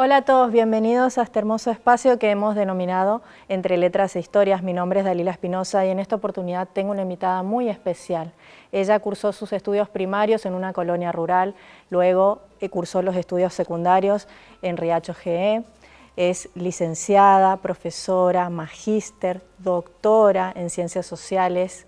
Hola a todos, bienvenidos a este hermoso espacio que hemos denominado Entre Letras e Historias. Mi nombre es Dalila Espinosa y en esta oportunidad tengo una invitada muy especial. Ella cursó sus estudios primarios en una colonia rural, luego cursó los estudios secundarios en Riacho GE. Es licenciada, profesora, magíster, doctora en Ciencias Sociales.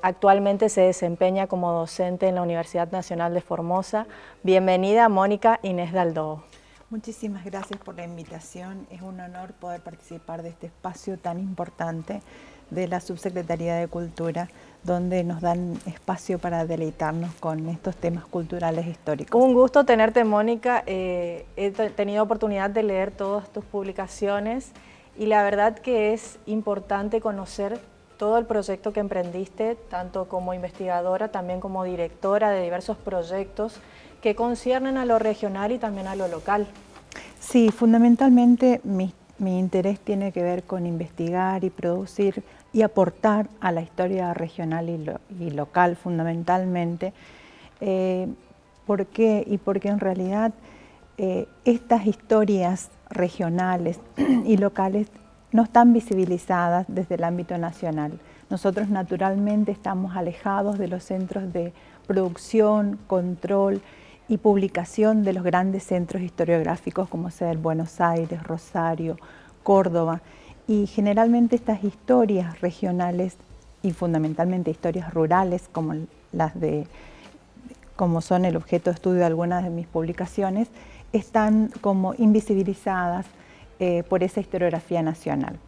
Actualmente se desempeña como docente en la Universidad Nacional de Formosa. Bienvenida, Mónica Inés Daldó. Muchísimas gracias por la invitación. Es un honor poder participar de este espacio tan importante de la Subsecretaría de Cultura, donde nos dan espacio para deleitarnos con estos temas culturales históricos. Un gusto tenerte, Mónica. He tenido oportunidad de leer todas tus publicaciones y la verdad que es importante conocer todo el proyecto que emprendiste, tanto como investigadora, también como directora de diversos proyectos que conciernen a lo regional y también a lo local. Sí, fundamentalmente mi interés tiene que ver con investigar y producir y aportar a la historia regional y local fundamentalmente. ¿Por qué? Y porque en realidad estas historias regionales y locales no están visibilizadas desde el ámbito nacional. Nosotros naturalmente estamos alejados de los centros de producción, control y publicación de los grandes centros historiográficos como sea el Buenos Aires, Rosario, Córdoba, y generalmente estas historias regionales y fundamentalmente historias rurales como son el objeto de estudio de algunas de mis publicaciones, están como invisibilizadas por esa historiografía nacional.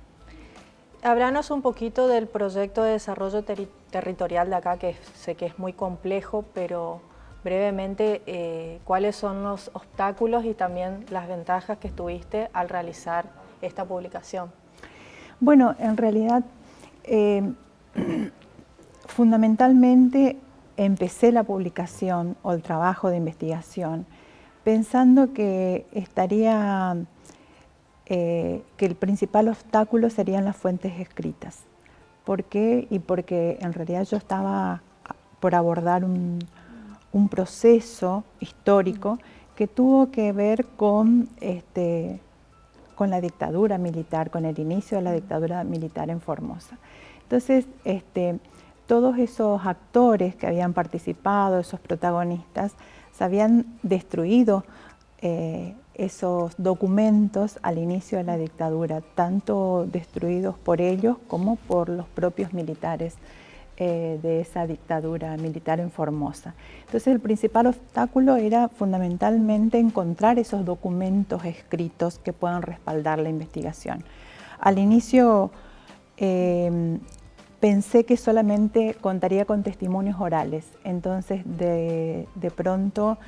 Háblanos un poquito del proyecto de desarrollo territorial de acá, que sé que es muy complejo, pero brevemente, ¿cuáles son los obstáculos y también las ventajas que tuviste al realizar esta publicación? Bueno, en realidad, fundamentalmente empecé la publicación o el trabajo de investigación pensando que que el principal obstáculo serían las fuentes escritas. ¿Por qué? Y porque en realidad yo estaba por abordar un proceso histórico que tuvo que ver con la dictadura militar, con el inicio de la dictadura militar en Formosa. Entonces, todos esos actores que habían participado, esos protagonistas, se habían destruido esos documentos al inicio de la dictadura, tanto destruidos por ellos como por los propios militares de esa dictadura militar en Formosa. Entonces el principal obstáculo era fundamentalmente encontrar esos documentos escritos que puedan respaldar la investigación. Al inicio pensé que solamente contaría con testimonios orales, entonces de pronto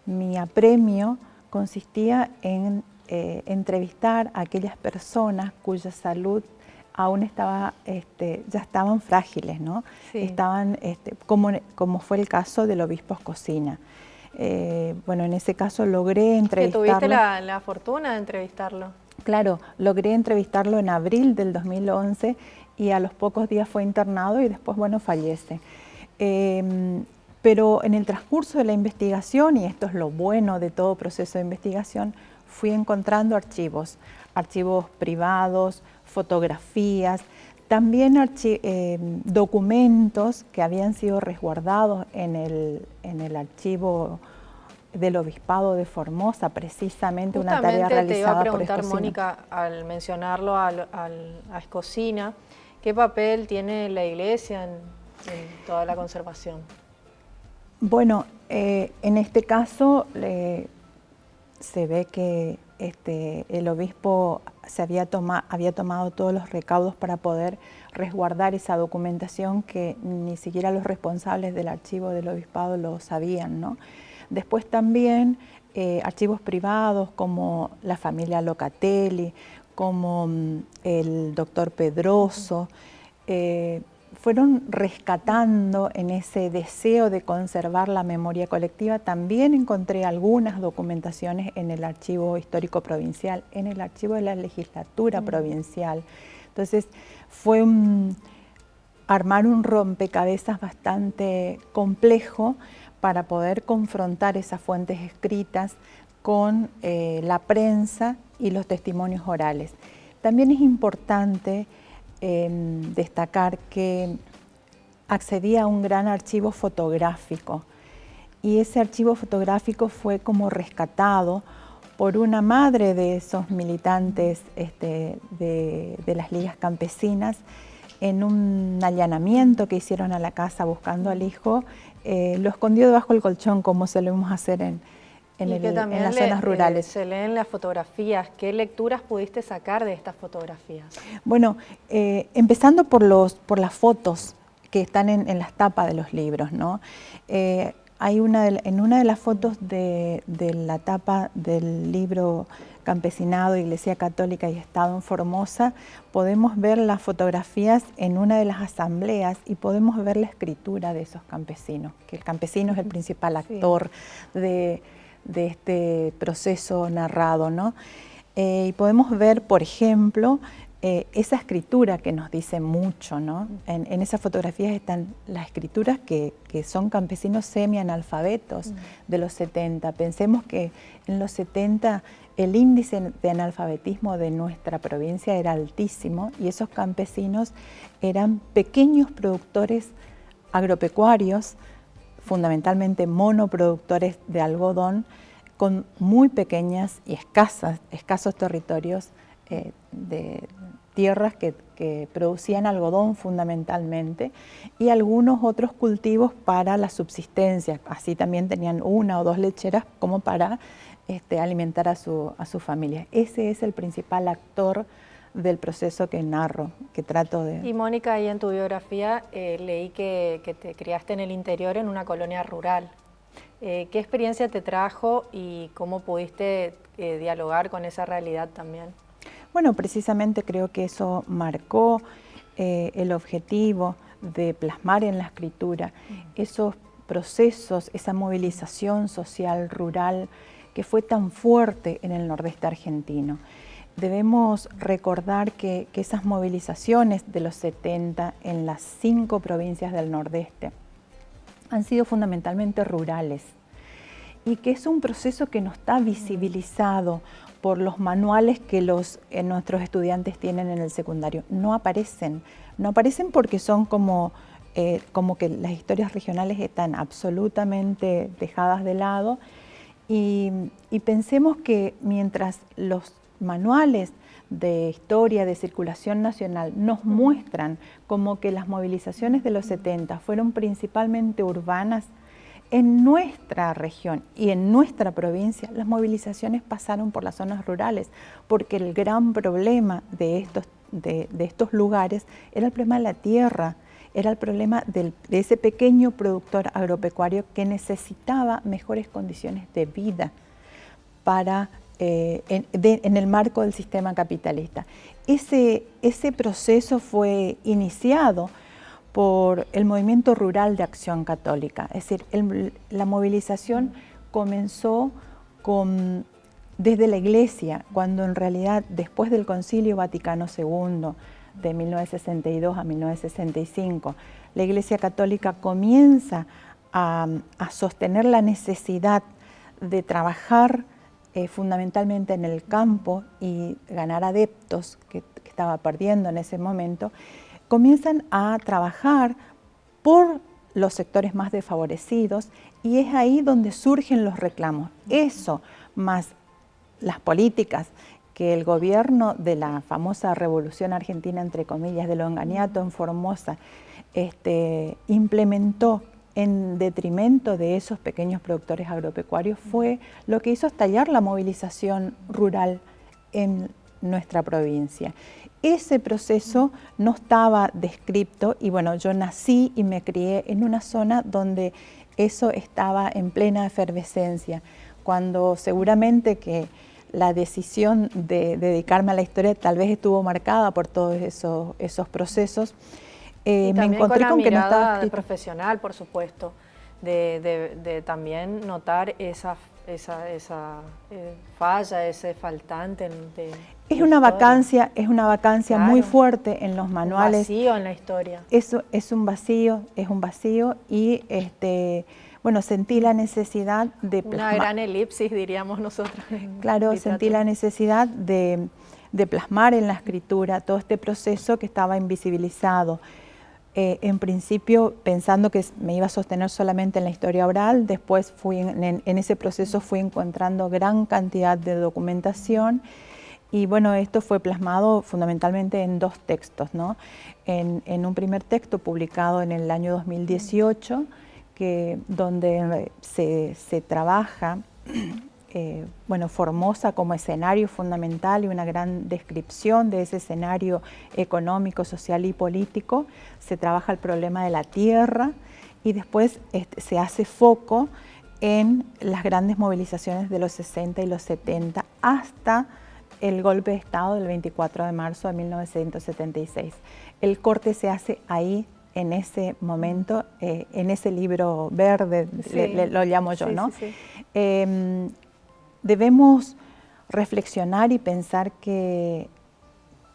mi apremio consistía en entrevistar a aquellas personas cuya salud aún estaba, ya estaban frágiles, ¿no? Sí. Estaban, como fue el caso del obispo Escocina. Bueno, en ese caso logré entrevistarlo. ¿Que tuviste la fortuna de entrevistarlo? Claro, logré entrevistarlo en abril del 2011 y a los pocos días fue internado y después, bueno, fallece. Pero en el transcurso de la investigación, y esto es lo bueno de todo proceso de investigación, fui encontrando archivos privados, fotografías, también documentos que habían sido resguardados en el archivo del Obispado de Formosa, precisamente una tarea realizada por Justamente te iba a preguntar, Escocina. Mónica, al mencionarlo a Escocina, ¿qué papel tiene la Iglesia en toda la conservación? Bueno, en este caso se ve que el obispo había tomado todos los recaudos para poder resguardar esa documentación que ni siquiera los responsables del archivo del obispado lo sabían, ¿no? Después también archivos privados como la familia Locatelli, como el doctor Pedroso, fueron rescatando en ese deseo de conservar la memoria colectiva. También encontré algunas documentaciones en el Archivo Histórico Provincial, en el Archivo de la Legislatura Provincial. Entonces fue armar un rompecabezas bastante complejo para poder confrontar esas fuentes escritas con la prensa y los testimonios orales. También es importante destacar que accedía a un gran archivo fotográfico y ese archivo fotográfico fue como rescatado por una madre de esos militantes de las ligas campesinas en un allanamiento que hicieron a la casa buscando al hijo, lo escondió debajo del colchón como solemos hacer en las zonas rurales. Se leen las fotografías. ¿Qué lecturas pudiste sacar de estas fotografías? Bueno, empezando por las fotos que están en las tapas de los libros, ¿no? Hay en una de las fotos de la tapa del libro Campesinado, Iglesia Católica y Estado en Formosa, podemos ver las fotografías en una de las asambleas y podemos ver la escritura de esos campesinos, que el campesino es el principal actor de este proceso narrado, ¿no? Y podemos ver, por ejemplo, esa escritura que nos dice mucho, ¿no? En esas fotografías están las escrituras que son campesinos semi-analfabetos de los 70. Pensemos que en los 70 el índice de analfabetismo de nuestra provincia era altísimo y esos campesinos eran pequeños productores agropecuarios, fundamentalmente monoproductores de algodón, con muy pequeñas y escasos territorios de tierras que producían algodón fundamentalmente y algunos otros cultivos para la subsistencia. Así también tenían 1 o 2 lecheras como para alimentar a su familia. Ese es el principal actor del proceso que narro, que trato de... Y Mónica, ahí en tu biografía leí que te criaste en el interior en una colonia rural. ¿Qué experiencia te trajo y cómo pudiste dialogar con esa realidad también? Bueno, precisamente creo que eso marcó el objetivo de plasmar en la escritura esos procesos, esa movilización social rural que fue tan fuerte en el nordeste argentino. Debemos recordar que esas movilizaciones de los 70 en las 5 provincias del nordeste han sido fundamentalmente rurales y que es un proceso que no está visibilizado por los manuales que nuestros estudiantes tienen en el secundario. No aparecen porque son como que las historias regionales están absolutamente dejadas de lado y pensemos que mientras los manuales de historia, de circulación nacional, nos muestran como que las movilizaciones de los 70 fueron principalmente urbanas, en nuestra región y en nuestra provincia las movilizaciones pasaron por las zonas rurales, porque el gran problema de estos lugares era el problema de la tierra, era el problema de ese pequeño productor agropecuario que necesitaba mejores condiciones de vida para en el marco del sistema capitalista. Ese proceso fue iniciado por el movimiento rural de Acción Católica, es decir, la movilización comenzó desde la Iglesia, cuando en realidad después del Concilio Vaticano II de 1962 a 1965, la Iglesia Católica comienza a sostener la necesidad de trabajar fundamentalmente en el campo y ganar adeptos que estaba perdiendo en ese momento, comienzan a trabajar por los sectores más desfavorecidos y es ahí donde surgen los reclamos. Eso, más las políticas que el gobierno de la famosa Revolución Argentina, entre comillas, de Longaniato en Formosa, implementó en detrimento de esos pequeños productores agropecuarios, fue lo que hizo estallar la movilización rural en nuestra provincia. Ese proceso no estaba descrito y bueno, yo nací y me crié en una zona donde eso estaba en plena efervescencia, cuando seguramente que la decisión de dedicarme a la historia tal vez estuvo marcada por todos esos procesos. Y me encontré con que no estaba escrito. Profesional, por supuesto, de también notar esa falla, ese faltante. Es una vacancia claro, muy fuerte en los manuales. Un vacío en la historia. Eso es un vacío y bueno, sentí la necesidad de plasmar. Una gran elipsis, diríamos nosotros. Claro, sentí la necesidad de plasmar en la escritura todo este proceso que estaba invisibilizado. En principio pensando que me iba a sostener solamente en la historia oral, después en ese proceso fui encontrando gran cantidad de documentación y bueno, esto fue plasmado fundamentalmente en 2 textos, ¿no? En un primer texto publicado en el año 2018, donde se trabaja bueno, Formosa como escenario fundamental y una gran descripción de ese escenario económico, social y político. Se trabaja el problema de la tierra y después se hace foco en las grandes movilizaciones de los 60 y los 70 hasta el golpe de Estado del 24 de marzo de 1976. El corte se hace ahí, en ese momento, en ese libro verde, sí, lo llamo yo, sí, ¿no? Sí, sí. Debemos reflexionar y pensar que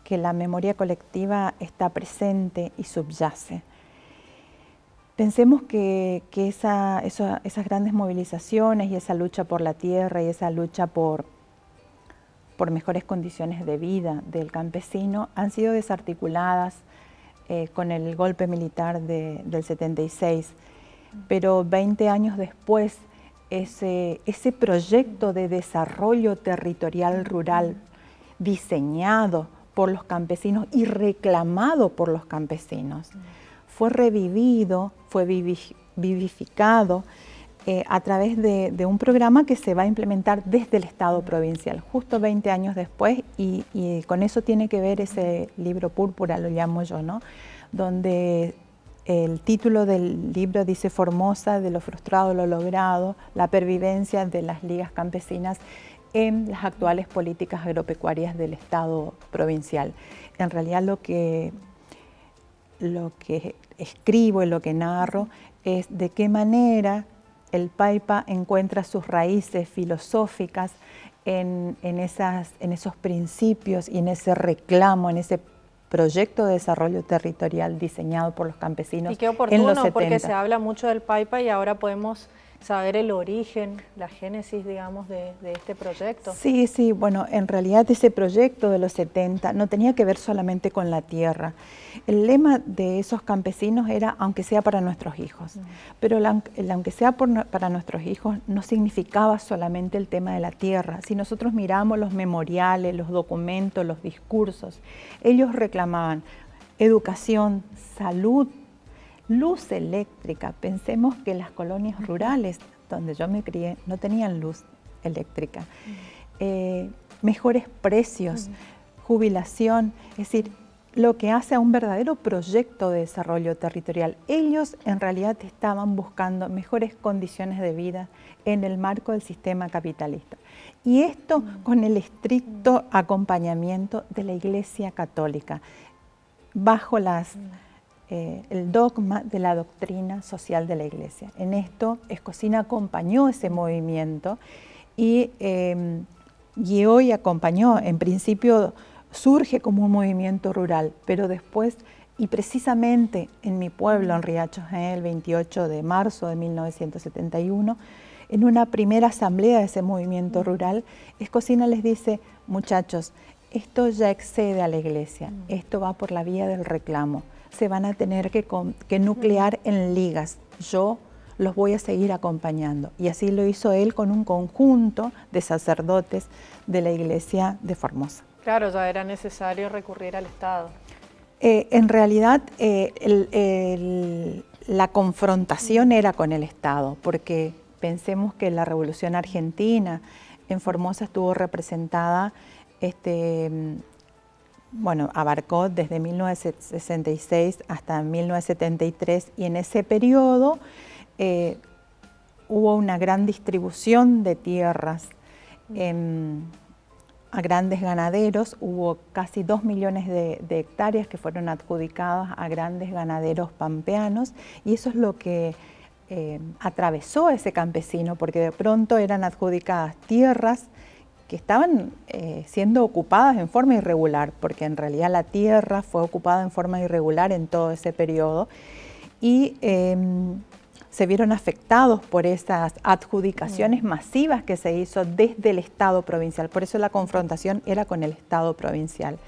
la memoria colectiva está presente y subyace. Pensemos que esas grandes movilizaciones y esa lucha por la tierra y esa lucha por mejores condiciones de vida del campesino han sido desarticuladas con el golpe militar del 76, pero 20 años después ese proyecto de desarrollo territorial rural diseñado por los campesinos y reclamado por los campesinos fue revivido, fue vivificado a través de un programa que se va a implementar desde el Estado provincial, justo 20 años después, y con eso tiene que ver ese libro púrpura, lo llamo yo, ¿no? Donde el título del libro dice Formosa, de lo frustrado a lo logrado, la pervivencia de las ligas campesinas en las actuales políticas agropecuarias del Estado provincial. En realidad lo que escribo y lo que narro es de qué manera el Paipa encuentra sus raíces filosóficas en esos principios y en ese reclamo, en ese proyecto de desarrollo territorial diseñado por los campesinos. Y qué oportuno, porque se habla mucho del Paipa y ahora podemos saber el origen, la génesis, digamos, de este proyecto. Sí, sí, bueno, en realidad ese proyecto de los 70 no tenía que ver solamente con la tierra. El lema de esos campesinos era aunque sea para nuestros hijos, pero el aunque sea para nuestros hijos no significaba solamente el tema de la tierra. Si nosotros miramos los memoriales, los documentos, los discursos, ellos reclamaban educación, salud, luz eléctrica. Pensemos que las colonias rurales donde yo me crié no tenían luz eléctrica. Mejores precios, jubilación, es decir, lo que hace a un verdadero proyecto de desarrollo territorial. Ellos en realidad estaban buscando mejores condiciones de vida en el marco del sistema capitalista. Y esto con el estricto acompañamiento de la Iglesia Católica, bajo el dogma de la doctrina social de la Iglesia. En esto, Escocina acompañó ese movimiento y guió y acompañó. En principio surge como un movimiento rural, pero después, y precisamente en mi pueblo, en Riacho, el 28 de marzo de 1971, en una primera asamblea de ese movimiento rural, Escocina les dice, muchachos, esto ya excede a la Iglesia, esto va por la vía del reclamo. Se van a tener que nuclear en ligas. Yo los voy a seguir acompañando. Y así lo hizo él con un conjunto de sacerdotes de la iglesia de Formosa. Claro, ya era necesario recurrir al Estado. En realidad, la confrontación era con el Estado, porque pensemos que la Revolución Argentina en Formosa estuvo representada bueno, abarcó desde 1966 hasta 1973 y en ese periodo hubo una gran distribución de tierras a grandes ganaderos. Hubo casi 2 millones de hectáreas que fueron adjudicadas a grandes ganaderos pampeanos y eso es lo que atravesó a ese campesino, porque de pronto eran adjudicadas tierras que estaban siendo ocupadas en forma irregular, porque en realidad la tierra fue ocupada en forma irregular en todo ese periodo, y se vieron afectados por esas adjudicaciones masivas que se hizo desde el Estado provincial. Por eso la confrontación era con el Estado provincial.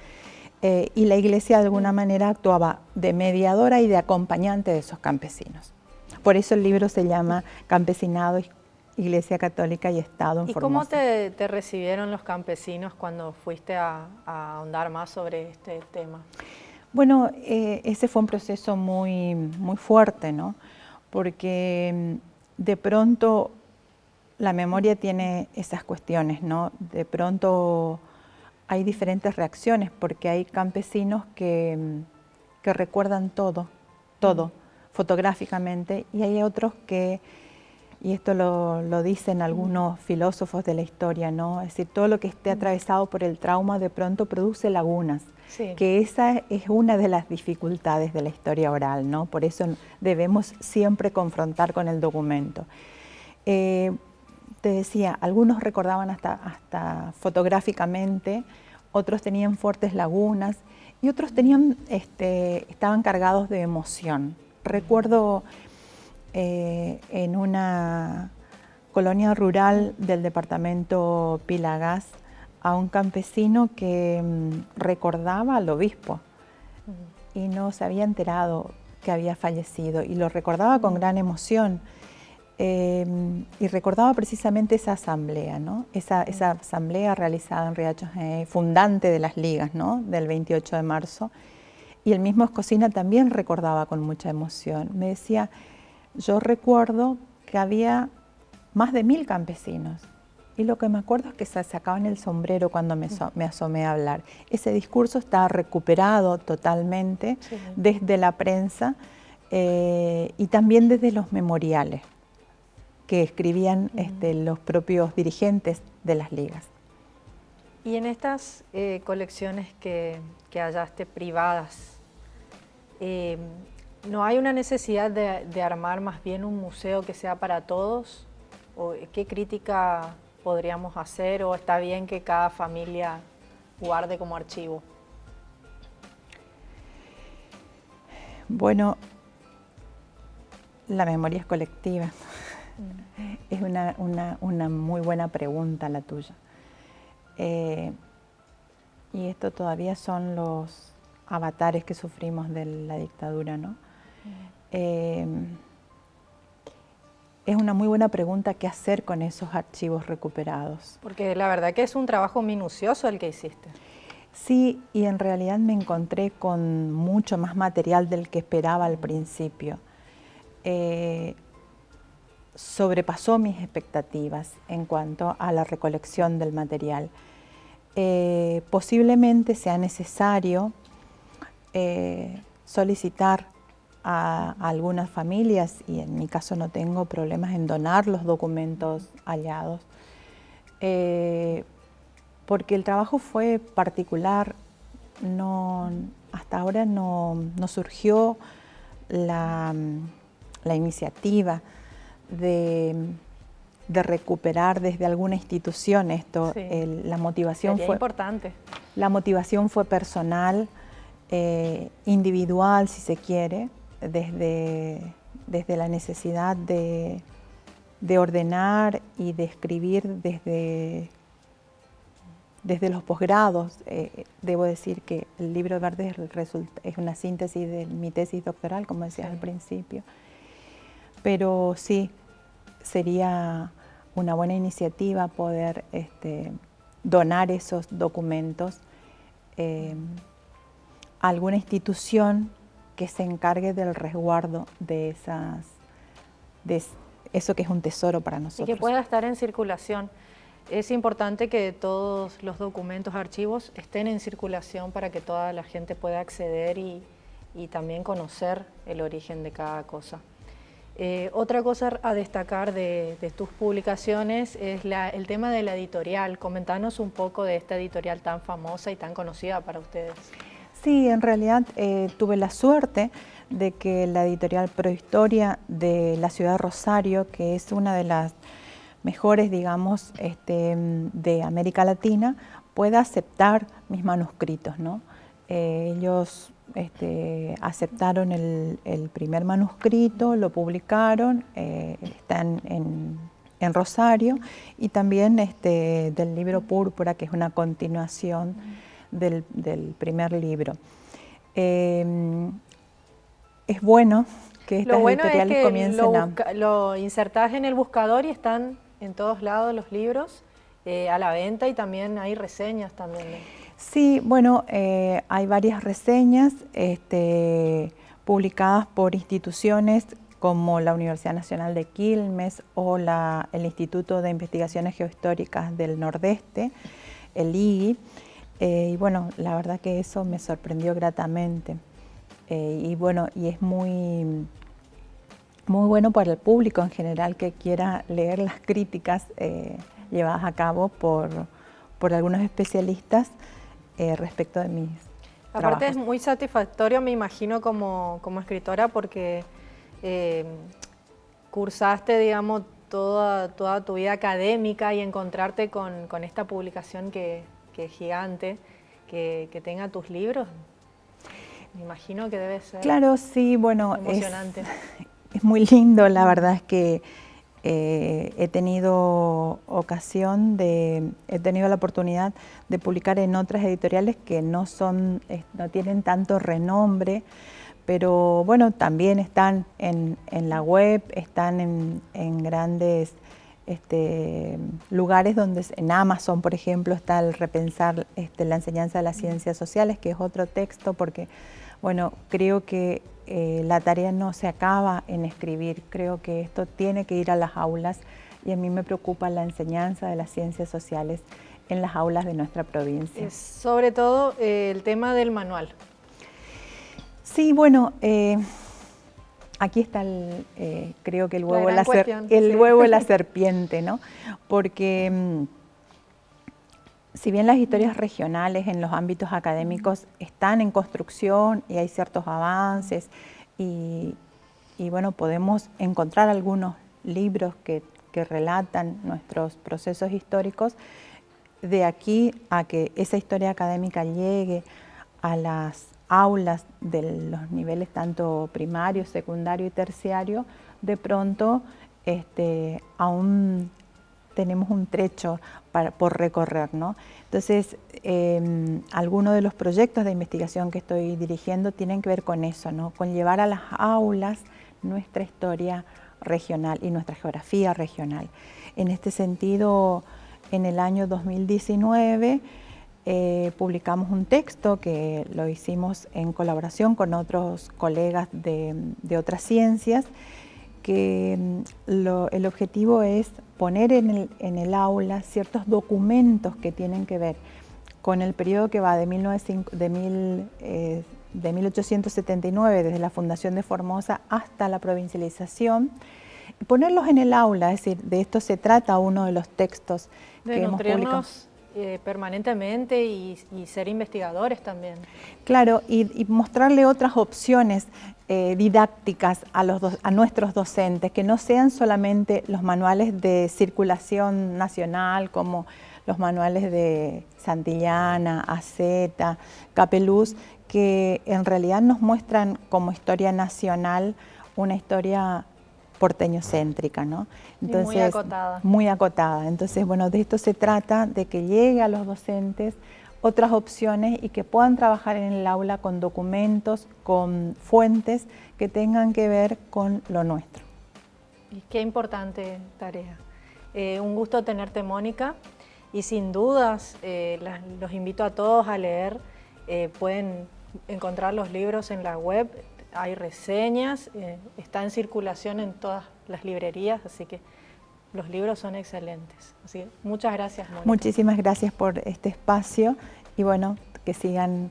Y la Iglesia de alguna manera actuaba de mediadora y de acompañante de esos campesinos. Por eso el libro se llama Campesinado, Iglesia Católica y Estado en Formosa. ¿Y cómo te recibieron los campesinos cuando fuiste a ahondar más sobre este tema? Bueno, ese fue un proceso muy fuerte, ¿no? Porque de pronto la memoria tiene esas cuestiones, ¿no? De pronto hay diferentes reacciones, porque hay campesinos que recuerdan todo, fotográficamente, y hay otros que, y esto lo dicen algunos filósofos de la historia, ¿no? Es decir, todo lo que esté atravesado por el trauma de pronto produce lagunas, que esa es una de las dificultades de la historia oral, ¿no? Por eso debemos siempre confrontar con el documento. Te decía, algunos recordaban hasta fotográficamente, otros tenían fuertes lagunas y otros estaban cargados de emoción. Recuerdo en una colonia rural del departamento Pilagás a un campesino que recordaba al obispo y no se había enterado que había fallecido y lo recordaba con gran emoción. Y recordaba precisamente esa asamblea, ¿no? Esa asamblea realizada en Riachos, fundante de las ligas, ¿no? Del 28 de marzo. Y el mismo Escocina también recordaba con mucha emoción. Me decía, yo recuerdo que había más de 1000 campesinos. Y lo que me acuerdo es que se sacaban el sombrero cuando me asomé a hablar. Ese discurso está recuperado totalmente desde la prensa y también desde los memoriales que escribían los propios dirigentes de las ligas. Y en estas colecciones que hallaste privadas, ¿no hay una necesidad de armar más bien un museo que sea para todos? ¿O qué crítica podríamos hacer? ¿O está bien que cada familia guarde como archivo? Bueno, la memoria es colectiva. Es una muy buena pregunta la tuya. Y esto todavía son los avatares que sufrimos de la dictadura, ¿no? Es una muy buena pregunta qué hacer con esos archivos recuperados. Porque la verdad que es un trabajo minucioso el que hiciste. Sí, y en realidad me encontré con mucho más material del que esperaba al principio. Sobrepasó mis expectativas en cuanto a la recolección del material. Posiblemente sea necesario solicitar a algunas familias, y en mi caso no tengo problemas en donar los documentos hallados, porque el trabajo fue particular, hasta ahora no surgió la iniciativa de recuperar desde alguna institución esto. La motivación fue importante. La motivación fue personal, individual, si se quiere, desde la necesidad de ordenar y de escribir desde los posgrados. Debo decir que el libro verde es una síntesis de mi tesis doctoral, como decías al principio. Pero sí, sería una buena iniciativa poder donar esos documentos a alguna institución que se encargue del resguardo de eso que es un tesoro para nosotros. Y que pueda estar en circulación. Es importante que todos los documentos, archivos, estén en circulación para que toda la gente pueda acceder y también conocer el origen de cada cosa. Otra cosa a destacar de tus publicaciones es el tema de la editorial. Comentanos un poco de esta editorial tan famosa y tan conocida para ustedes. Sí, en realidad tuve la suerte de que la editorial Prohistoria de la ciudad de Rosario, que es una de las mejores, digamos, de América Latina, pueda aceptar mis manuscritos, ¿no? Ellos aceptaron el primer manuscrito, lo publicaron, está en Rosario, y también del libro Púrpura, que es una continuación del primer libro. Es bueno que estas editoriales comiencen lo insertás en el buscador y están en todos lados los libros a la venta, y también hay reseñas también. Sí, bueno, hay varias reseñas publicadas por instituciones como la Universidad Nacional de Quilmes o el Instituto de Investigaciones Geohistóricas del Nordeste, el IGI, y bueno, la verdad que eso me sorprendió gratamente. Y bueno, y es muy bueno para el público en general que quiera leer las críticas llevadas a cabo por algunos especialistas respecto de mis Aparte trabajos. es muy satisfactorio, me imagino, como escritora, porque cursaste, digamos, toda tu vida académica, y encontrarte con esta publicación que es gigante, que tenga tus libros, me imagino que debe ser, claro, sí, bueno, emocionante. Es muy lindo, la verdad es que he tenido la oportunidad de publicar en otras editoriales que no tienen tanto renombre, pero bueno, también están en la web, están en grandes lugares donde, en Amazon, por ejemplo, está el Repensar la enseñanza de las ciencias sociales, que es otro texto, porque bueno, creo que la tarea no se acaba en escribir, creo que esto tiene que ir a las aulas, y a mí me preocupa la enseñanza de las ciencias sociales en las aulas de nuestra provincia. Sobre todo el tema del manual. Sí, bueno, aquí está creo que el huevo de la serpiente, ¿no? Porque si bien las historias regionales en los ámbitos académicos están en construcción y hay ciertos avances, y bueno, podemos encontrar algunos libros que relatan nuestros procesos históricos, de aquí a que esa historia académica llegue a las aulas de los niveles tanto primario, secundario y terciario, de pronto aún tenemos un trecho por recorrer, ¿no? Entonces, algunos de los proyectos de investigación que estoy dirigiendo tienen que ver con eso, ¿no? Con llevar a las aulas nuestra historia regional y nuestra geografía regional. En este sentido, en el año 2019 publicamos un texto que lo hicimos en colaboración con otros colegas de otras ciencias, que el objetivo es poner en el aula ciertos documentos que tienen que ver con el periodo que va de 1879, desde la fundación de Formosa hasta la provincialización, y ponerlos en el aula. Es decir, de esto se trata uno de los textos que hemos publicado. Permanentemente y ser investigadores también. Claro, y mostrarle otras opciones didácticas a nuestros docentes, que no sean solamente los manuales de circulación nacional, como los manuales de Santillana, Aceta, Capeluz, que en realidad nos muestran como historia nacional una historia porteñocéntrica, ¿no? Entonces, muy acotada. Muy acotada. Entonces, bueno, de esto se trata, de que llegue a los docentes otras opciones y que puedan trabajar en el aula con documentos, con fuentes que tengan que ver con lo nuestro. Y qué importante tarea. Un gusto tenerte, Mónica, y sin dudas los invito a todos a leer. Pueden encontrar los libros en la web. Hay reseñas, está en circulación en todas las librerías, así que los libros son excelentes. Así que muchas gracias, Mónica. Muchísimas gracias por este espacio, y bueno, que sigan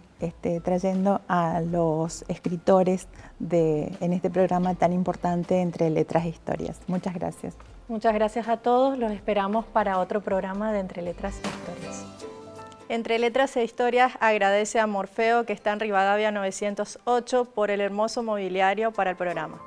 trayendo a los escritores en este programa tan importante Entre Letras e Historias. Muchas gracias. Muchas gracias a todos, los esperamos para otro programa de Entre Letras e Historias. Entre Letras e Historias agradece a Morfeo, que está en Rivadavia 908, por el hermoso mobiliario para el programa.